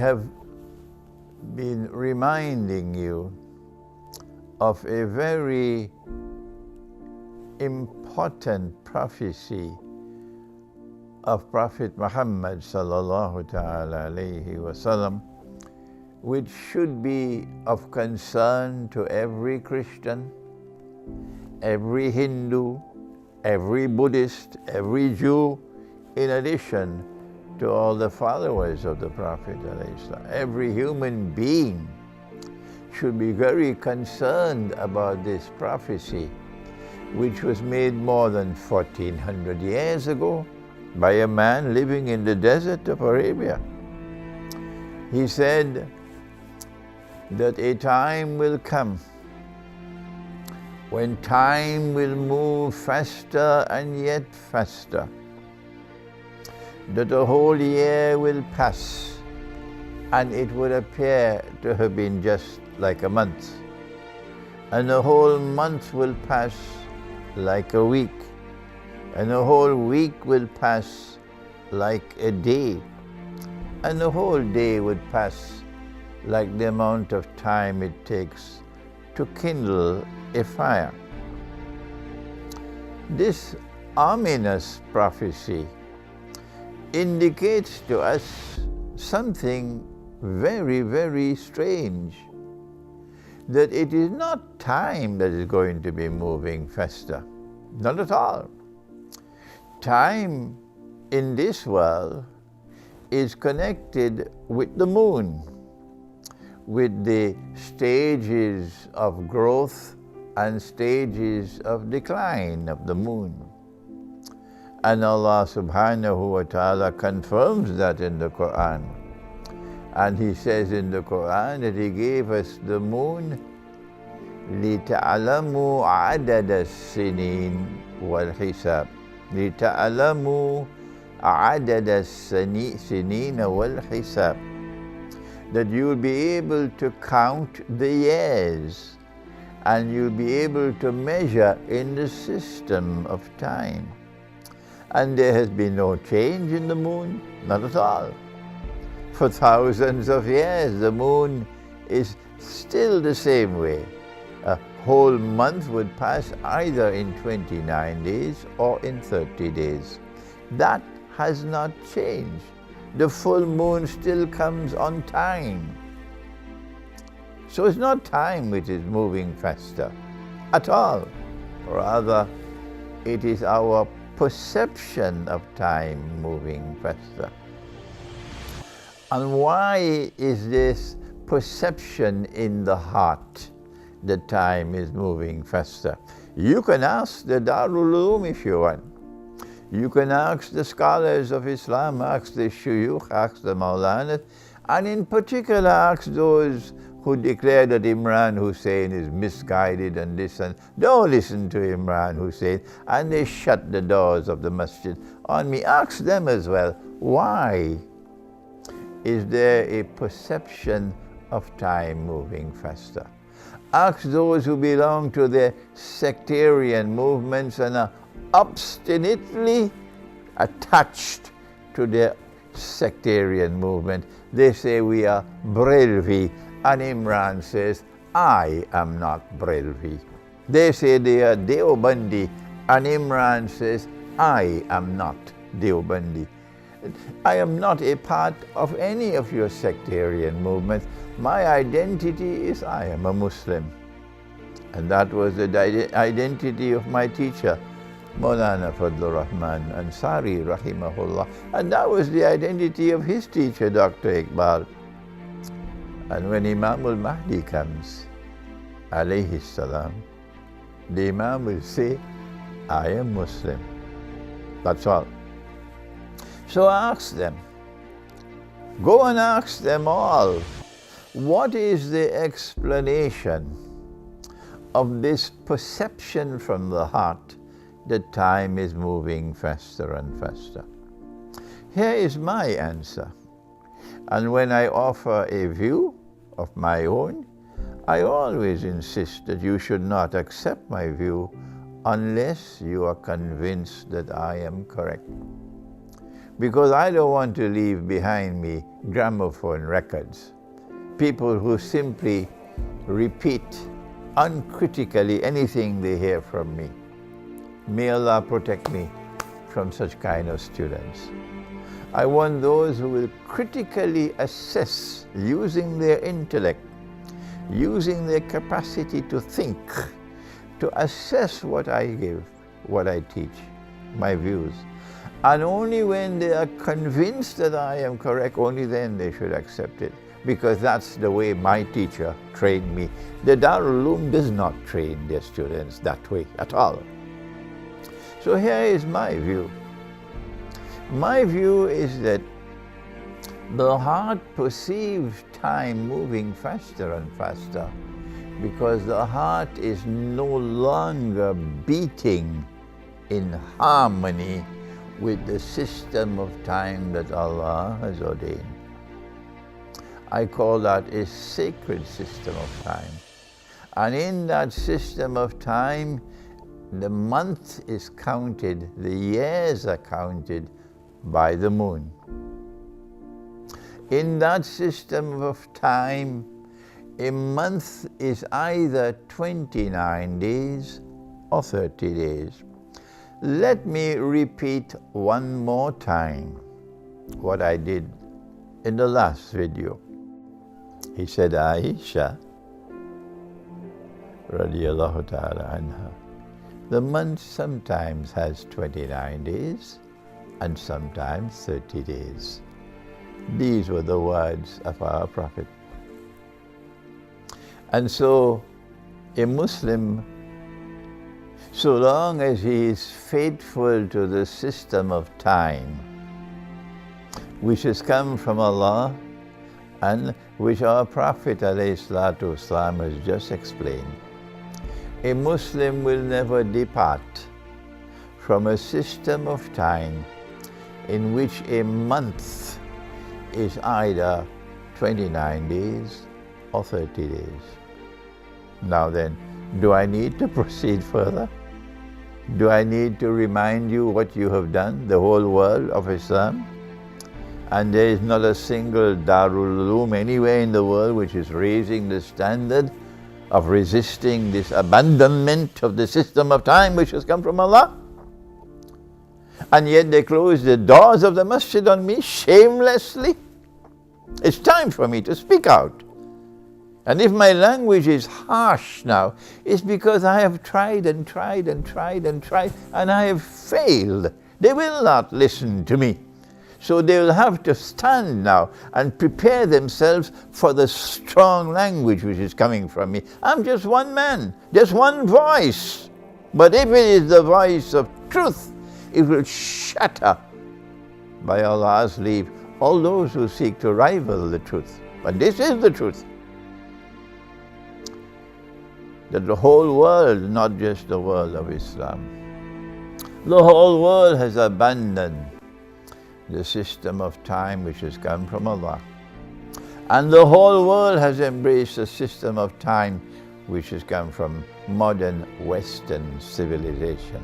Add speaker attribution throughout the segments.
Speaker 1: have been reminding you of a very important prophecy of Prophet Muhammad sallallahu ta'ala alayhi wasallam, which should be of concern to every Christian, every Hindu, every Buddhist, every Jew, in addition to all the followers of the Prophet ﷺ. Every human being should be very concerned about this prophecy, which was made more than 1400 years ago by a man living in the desert of Arabia. He said that a time will come when time will move faster and yet faster, that a whole year will pass and it would appear to have been just like a month, and the whole month will pass like a week, and the whole week will pass like a day, and the whole day would pass like the amount of time it takes to kindle a fire. This ominous prophecy indicates to us something very, very strange, that it is not time that is going to be moving faster. Not at all. Time in this world is connected with the moon, with the stages of growth and stages of decline of the moon. And Allah subhanahu wa ta'ala confirms that in the Quran. And He says in the Quran that He gave us the moon لِتَعْلَمُوا عَدَدَ السِّنِينَ وَالْحِسَابِ لِتَعْلَمُوا عَدَدَ السِّنِينَ وَالْحِسَابِ, that you'll be able to count the years and you'll be able to measure in the system of time. And there has been no change in the moon, not at all. For thousands of years, the moon is still the same way. A whole month would pass either in 29 days or in 30 days. That has not changed. The full moon still comes on time. So it's not time which is moving faster at all. Rather, it is our perception of time moving faster. And why is this perception in the heart that time is moving faster? You can ask the Darul Uloom if you want. You can ask the scholars of Islam, ask the shuyukh, ask the Maulanas, and in particular ask those who declare that Imran Hosein is misguided and this, and don't listen to Imran Hosein, and they shut the doors of the masjid on me. Ask them as well, why is there a perception of time moving faster? Ask those who belong to the sectarian movements and are obstinately attached to their sectarian movement. They say we are Brelvi, and Imran says, I am not Brelvi. They say they are Deobandi, and Imran says, I am not Deobandi. I am not a part of any of your sectarian movements. My identity is I am a Muslim. And that was the identity of my teacher, Maulana Fadlur Rahman Ansari, rahimahullah. And that was the identity of his teacher, Dr. Iqbal. And when Imam al-Mahdi comes, alayhi salam, the Imam will say, I am Muslim. That's all. So ask them. Go and ask them all. What is the explanation of this perception from the heart that time is moving faster and faster? Here is my answer. And when I offer a view of my own, I always insist that you should not accept my view unless you are convinced that I am correct. because I don't want to leave behind me gramophone records. People who simply repeat uncritically anything they hear from me. May Allah protect me from such kind of students. I want those who will critically assess, using their intellect, using their capacity to think, to assess what I give, what I teach, my views. And only when they are convinced that I am correct, only then they should accept it. Because that's the way my teacher trained me. The Darul Uloom does not train their students that way at all. So here is my view. My view is that the heart perceives time moving faster and faster because the heart is no longer beating in harmony with the system of time that Allah has ordained. I call that a sacred system of time. And in that system of time, the month is counted, the years are counted by the moon. In that system of time, a month is either 29 days or 30 days. Let me repeat one more time what I did in the last video. He said, Aisha, radiyallahu ta'ala anha, the month sometimes has 29 days and sometimes 30 days. These were the words of our Prophet. And so, a Muslim, so long as he is faithful to the system of time, which has come from Allah and which our Prophet ﷺ has just explained, a Muslim will never depart from a system of time in which a month is either 29 days or 30 days. Now then, do I need to proceed further? Do I need to remind you what you have done, the whole world of Islam? And there is not a single Darul Uloom anywhere in the world which is raising the standard of resisting this abandonment of the system of time which has come from Allah. And yet they close the doors of the masjid on me shamelessly. It's time for me to speak out. And if my language is harsh now, it's because I have tried and tried and tried and tried, and I have failed. They will not listen to me. So they will have to stand now and prepare themselves for the strong language which is coming from me. I'm just one man, just one voice. But if it is the voice of truth, it will shatter, by Allah's leave, all those who seek to rival the truth. But this is the truth. That the whole world, not just the world of Islam, the whole world has abandoned the system of time which has come from Allah. And the whole world has embraced a system of time which has come from modern Western civilization,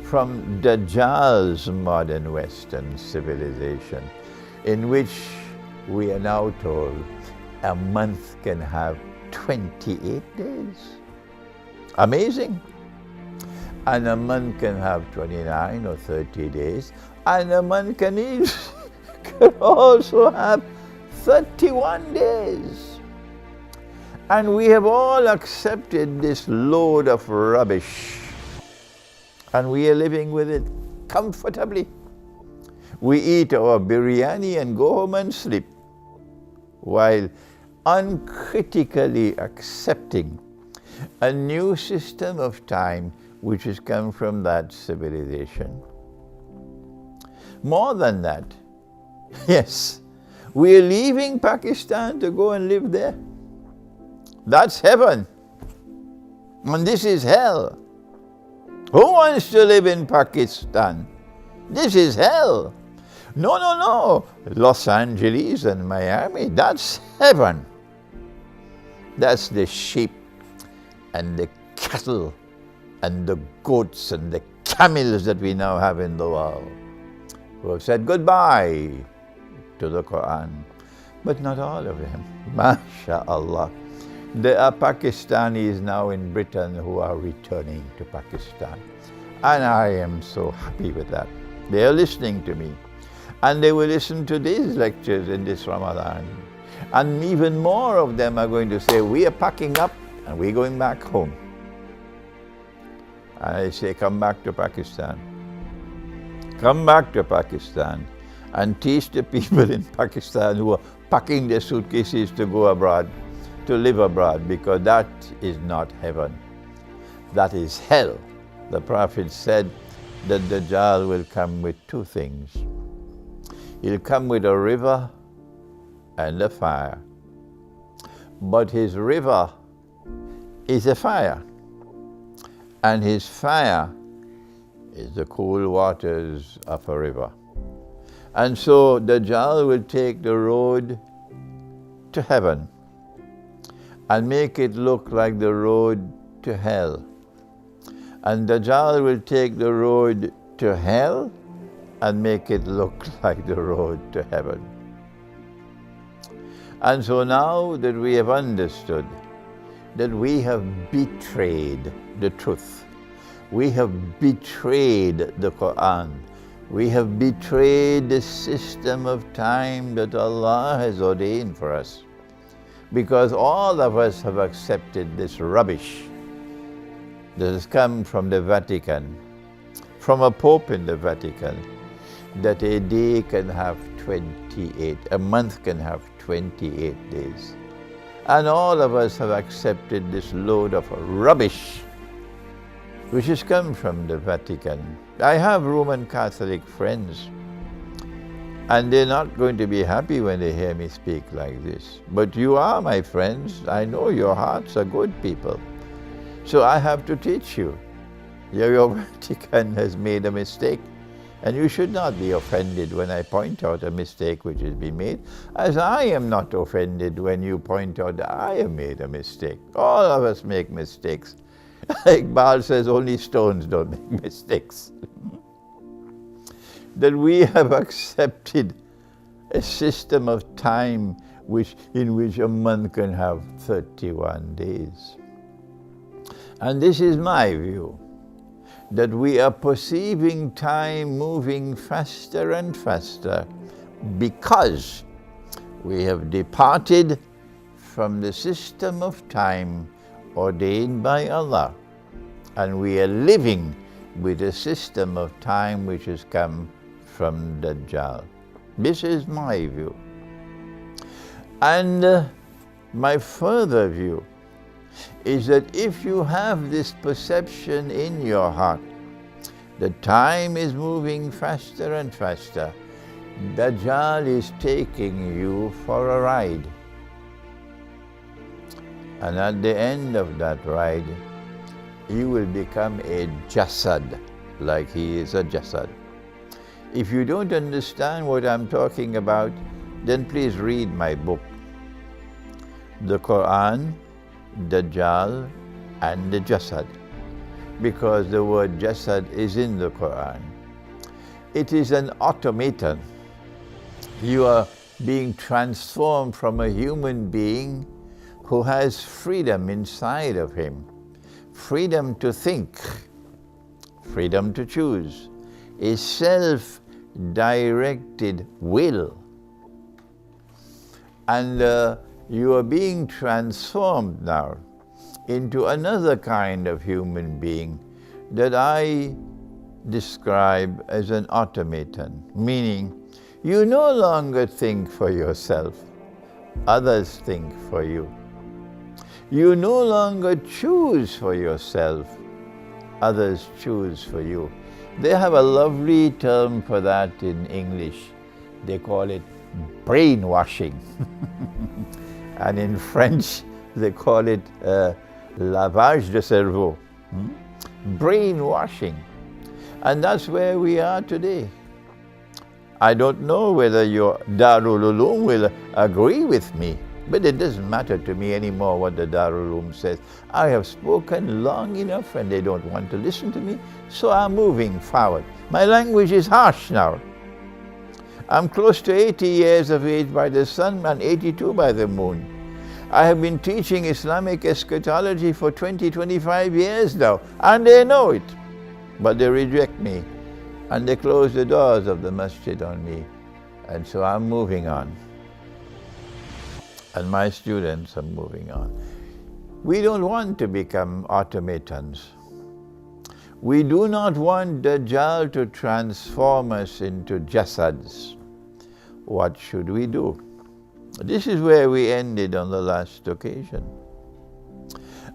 Speaker 1: from Dajjal's modern Western civilization, in which we are now told a month can have 28 days. Amazing. And a month can have 29 or 30 days, and a month can also have 31 days. And we have all accepted this load of rubbish, and we are living with it comfortably. We eat our biryani and go home and sleep, while uncritically accepting a new system of time which has come from that civilization. More than that, yes, we are leaving Pakistan to go and live there. That's heaven, and this is hell. Who wants to live in Pakistan? This is hell. No, no, no. Los Angeles and Miami, that's heaven. That's the sheep and the cattle and the goats and the camels that we now have in the world. who have said goodbye to the Quran. But not all of them. MashaAllah. There are Pakistanis now in Britain who are returning to Pakistan. And I am so happy with that. They are listening to me. And they will listen to these lectures in this Ramadan. And even more of them are going to say, we are packing up and we're going back home. And I say, come back to Pakistan. Come back to Pakistan and teach the people in Pakistan who are packing their suitcases to go abroad, to live abroad, because that is not heaven. That is hell. The Prophet said that Dajjal will come with two things. He'll come with a river and a fire. But his river is a fire, and his fire is the cool waters of a river. And so Dajjal will take the road to heaven and make it look like the road to hell. And Dajjal will take the road to hell and make it look like the road to heaven. And so now that we have understood that we have betrayed the truth, we have betrayed the Quran, we have betrayed the system of time that Allah has ordained for us, because all of us have accepted this rubbish that has come from the Vatican, from a Pope in the Vatican, that a day can have 28, a month can have 28 days. And all of us have accepted this load of rubbish which has come from the Vatican. I have Roman Catholic friends, and they're not going to be happy when they hear me speak like this. But you are my friends. I know your hearts are good people. So I have to teach you. Your Vatican has made a mistake, and you should not be offended when I point out a mistake which has been made, as I am not offended when you point out that I have made a mistake. All of us make mistakes. Iqbal says only stones don't make mistakes. That we have accepted a system of time in which a month can have 31 days. And this is my view, that we are perceiving time moving faster and faster because we have departed from the system of time ordained by Allah, and we are living with a system of time which has come from Dajjal. This is my view. And my further view is that if you have this perception in your heart that time is moving faster and faster, Dajjal is taking you for a ride. And at the end of that ride, you will become a jasad, like he is a jasad. If you don't understand what I'm talking about, then please read my book, The Quran, Dajjal, and the Jasad, because the word Jasad is in the Quran. It is an automaton. You are being transformed from a human being who has freedom inside of him, freedom to think, freedom to choose, a self-directed will. And you are being transformed now into another kind of human being that I describe as an automaton, meaning you no longer think for yourself, others think for you. You no longer choose for yourself, others choose for you. They have a lovely term for that in English. They call it brainwashing. And in French, they call it lavage de cerveau, brainwashing. And that's where we are today. I don't know whether your Darul Uloom will agree with me, but it doesn't matter to me anymore what the Darul Uloom says. I have spoken long enough and they don't want to listen to me, so I'm moving forward. My language is harsh now. I'm close to 80 years of age by the sun and 82 by the moon. I have been teaching Islamic eschatology for 25 years now, and they know it. But they reject me, and they close the doors of the masjid on me. And so I'm moving on. And my students are moving on. We don't want to become automatons. We do not want Dajjal to transform us into jasads. What should we do? This is where we ended on the last occasion.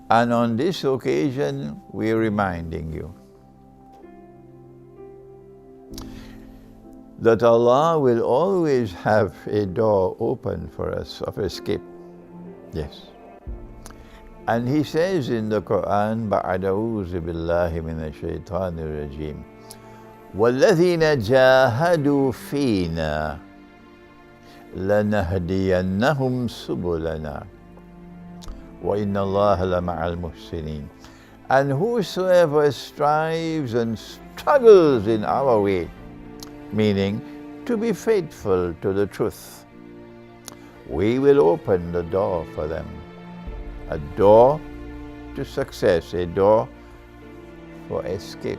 Speaker 1: And on this occasion, we're reminding you that Allah will always have a door open for us of escape. Yes. And He says in the Quran, "Ba'ada'uzu billahi minash shaitanir rajim, وَالَّذِينَ جَاهَدُوا فِينَا لَنَهْدِيَنَّهُمْ سُبُلَنَا وَإِنَّ اللَّهَ لَمَعَ الْمُحْسِنِينَ." And whosoever strives and struggles in our way, meaning to be faithful to the truth, we will open the door for them. A door to success, a door for escape.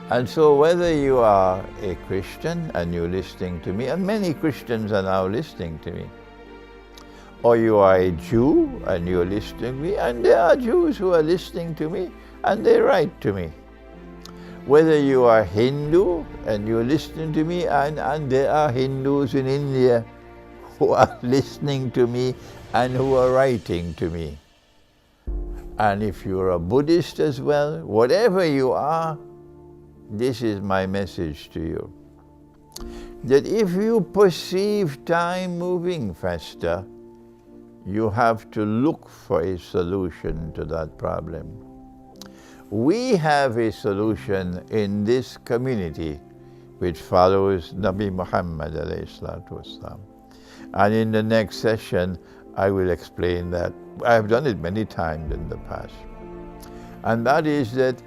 Speaker 1: And so whether you are a Christian and you're listening to me, and many Christians are now listening to me, or you are a Jew and you're listening to me, and there are Jews who are listening to me and they write to me. Whether you are Hindu and you're listening to me, and there are Hindus in India who are listening to me and who are writing to me. And if you're a Buddhist as well, whatever you are, this is my message to you. That if you perceive time moving faster, you have to look for a solution to that problem. We have a solution in this community which follows Nabi Muhammad alayhi salatu wasalam. And in the next session, I will explain that. I have done it many times in the past. And that is that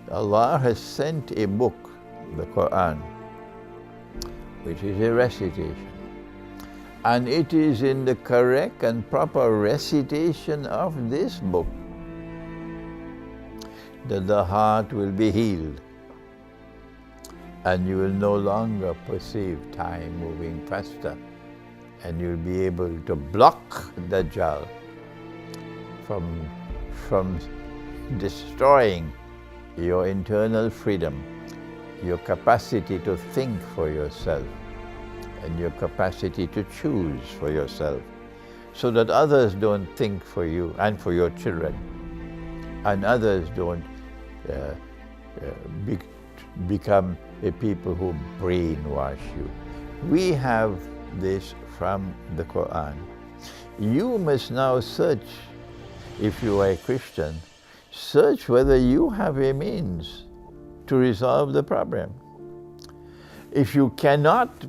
Speaker 1: Allah has sent a book, the Quran, which is a recitation. And it is in the correct and proper recitation of this book that the heart will be healed. And you will no longer perceive time moving faster. And you'll be able to block Dajjal from destroying your internal freedom, your capacity to think for yourself, and your capacity to choose for yourself, so that others don't think for you and for your children, and others don't become a people who brainwash you. We have this from the Quran. You must now search, if you are a Christian, search whether you have a means to resolve the problem. If you cannot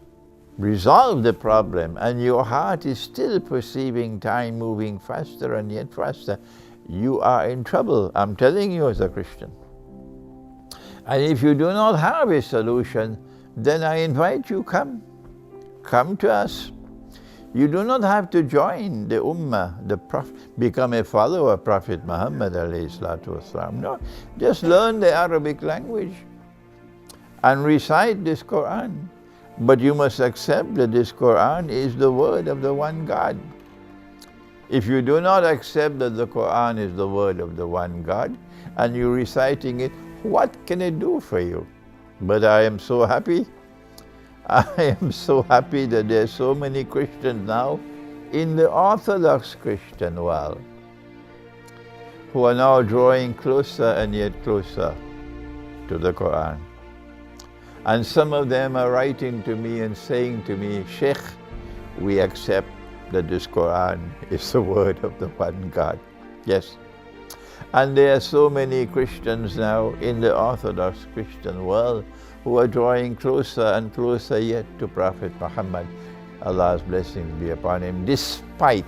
Speaker 1: resolve the problem and your heart is still perceiving time moving faster and yet faster, you are in trouble, I'm telling you as a Christian. And if you do not have a solution, then I invite you, come to us. You do not have to join the Ummah, the Prophet, become a follower of Prophet Muhammad alayhi salatu wasalam. No, just learn the Arabic language and recite this Quran. But you must accept that this Quran is the word of the one God. If you do not accept that the Quran is the word of the one God, and you're reciting it, what can it do for you? But I am so happy. I am so happy that there are so many Christians now in the Orthodox Christian world who are now drawing closer and yet closer to the Quran. And some of them are writing to me and saying to me, "Sheikh, we accept that this Quran is the word of the one God." Yes. And there are so many Christians now in the Orthodox Christian world who are drawing closer and closer yet to Prophet Muhammad, Allah's blessings be upon him, despite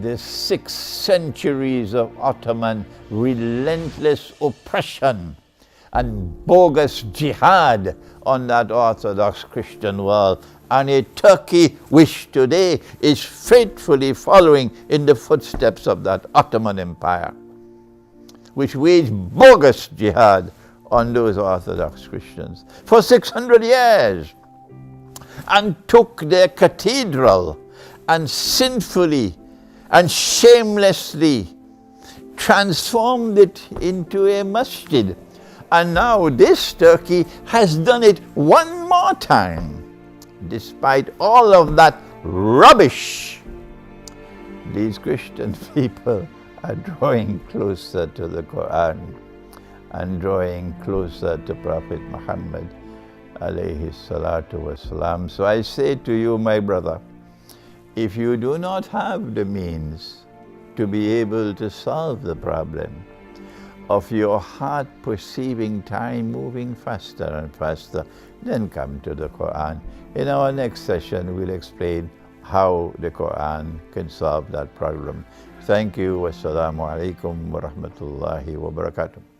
Speaker 1: the 6 centuries of Ottoman relentless oppression and bogus jihad on that Orthodox Christian world, and a Turkey which today is faithfully following in the footsteps of that Ottoman Empire, which waged bogus jihad on those Orthodox Christians for 600 years, and took their cathedral and sinfully and shamelessly transformed it into a masjid. And now this Turkey has done it one more time. Despite all of that rubbish, these Christian people are drawing closer to the Quran and drawing closer to Prophet Muhammad alayhi salatu wasalam. So I say to you, my brother, if you do not have the means to be able to solve the problem of your heart perceiving time moving faster and faster, then come to the Quran. In our next session, we'll explain how the Quran can solve that problem. Thank you. Wassalamu alaikum wa rahmatullahi wa barakatuh.